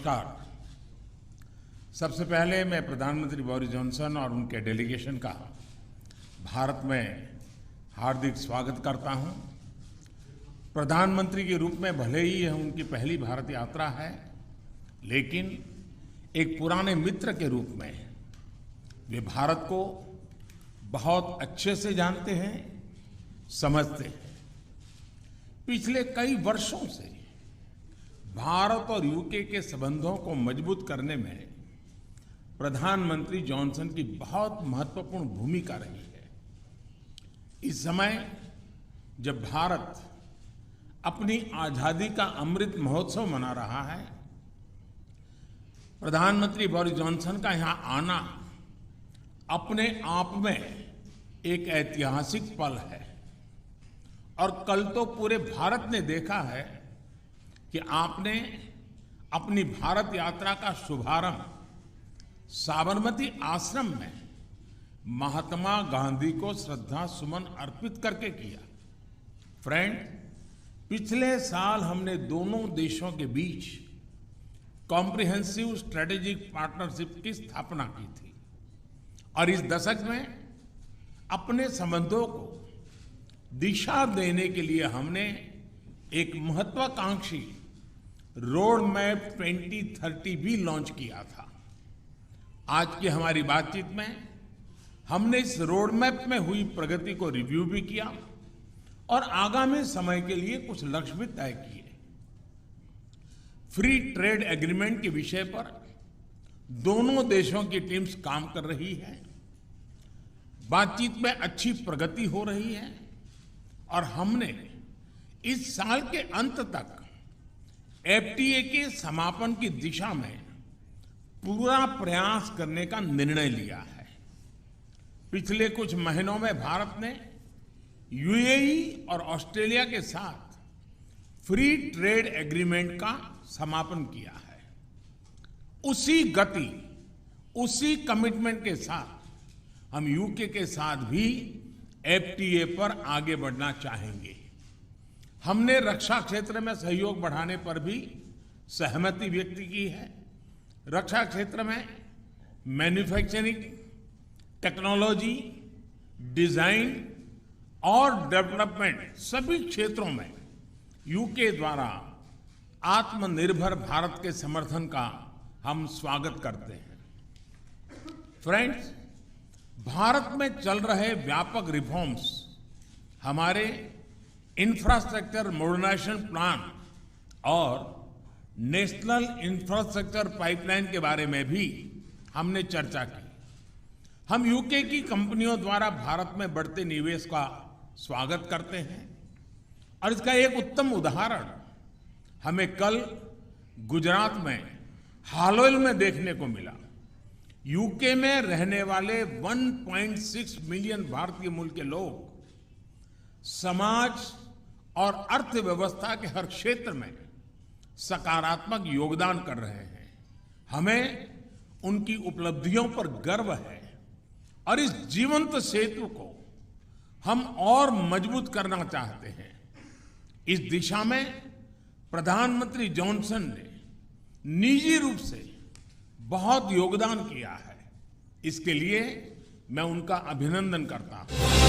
नमस्कार। सबसे पहले मैं प्रधानमंत्री बोरिस जॉनसन और उनके डेलीगेशन का भारत में हार्दिक स्वागत करता हूं। प्रधानमंत्री के रूप में भले ही यह उनकी पहली भारत यात्रा है, लेकिन एक पुराने मित्र के रूप में वे भारत को बहुत अच्छे से जानते हैं, समझते हैं। पिछले कई वर्षों से भारत और यूके के संबंधों को मजबूत करने में प्रधानमंत्री जॉनसन की बहुत महत्वपूर्ण भूमिका रही है। इस समय जब भारत अपनी आजादी का अमृत महोत्सव मना रहा है, प्रधानमंत्री बोरिस जॉनसन का यहां आना अपने आप में एक ऐतिहासिक पल है। और कल तो पूरे भारत ने देखा है कि आपने अपनी भारत यात्रा का शुभारंभ साबरमती आश्रम में महात्मा गांधी को श्रद्धा सुमन अर्पित करके किया। फ्रेंड, पिछले साल हमने दोनों देशों के बीच कॉम्प्रिहेंसिव स्ट्रेटेजिक पार्टनरशिप की स्थापना की थी और इस दशक में अपने संबंधों को दिशा देने के लिए हमने एक महत्वाकांक्षी रोड मैप 2030 भी लॉन्च किया था। आज की हमारी बातचीत में हमने इस रोड मैप में हुई प्रगति को रिव्यू भी किया और आगामी समय के लिए कुछ लक्ष्य भी तय किए। फ्री ट्रेड एग्रीमेंट के विषय पर दोनों देशों की टीम्स काम कर रही है। बातचीत में अच्छी प्रगति हो रही है और हमने इस साल के अंत तक एफटीए के समापन की दिशा में पूरा प्रयास करने का निर्णय लिया है। पिछले कुछ महीनों में भारत ने यूएई और ऑस्ट्रेलिया के साथ फ्री ट्रेड एग्रीमेंट का समापन किया है। उसी गति, उसी कमिटमेंट के साथ हम यूके के साथ भी एफटीए पर आगे बढ़ना चाहेंगे। हमने रक्षा क्षेत्र में सहयोग बढ़ाने पर भी सहमति व्यक्त की है। रक्षा क्षेत्र में मैन्युफैक्चरिंग, टेक्नोलॉजी, डिजाइन और डेवलपमेंट सभी क्षेत्रों में यूके द्वारा आत्मनिर्भर भारत के समर्थन का हम स्वागत करते हैं। फ्रेंड्स, भारत में चल रहे व्यापक रिफॉर्म्स हमारे इंफ्रास्ट्रक्चर मॉडर्नाइजेशन प्लान और नेशनल इंफ्रास्ट्रक्चर पाइपलाइन के बारे में भी हमने चर्चा की। हम यूके की कंपनियों द्वारा भारत में बढ़ते निवेश का स्वागत करते हैं और इसका एक उत्तम उदाहरण हमें कल गुजरात में हालोल में देखने को मिला। यूके में रहने वाले 1.6 मिलियन भारतीय मूल के लोग समाज और अर्थव्यवस्था के हर क्षेत्र में सकारात्मक योगदान कर रहे हैं। हमें उनकी उपलब्धियों पर गर्व है और इस जीवंत सेतु को हम और मजबूत करना चाहते हैं। इस दिशा में प्रधानमंत्री जॉनसन ने निजी रूप से बहुत योगदान किया है। इसके लिए मैं उनका अभिनंदन करता हूं।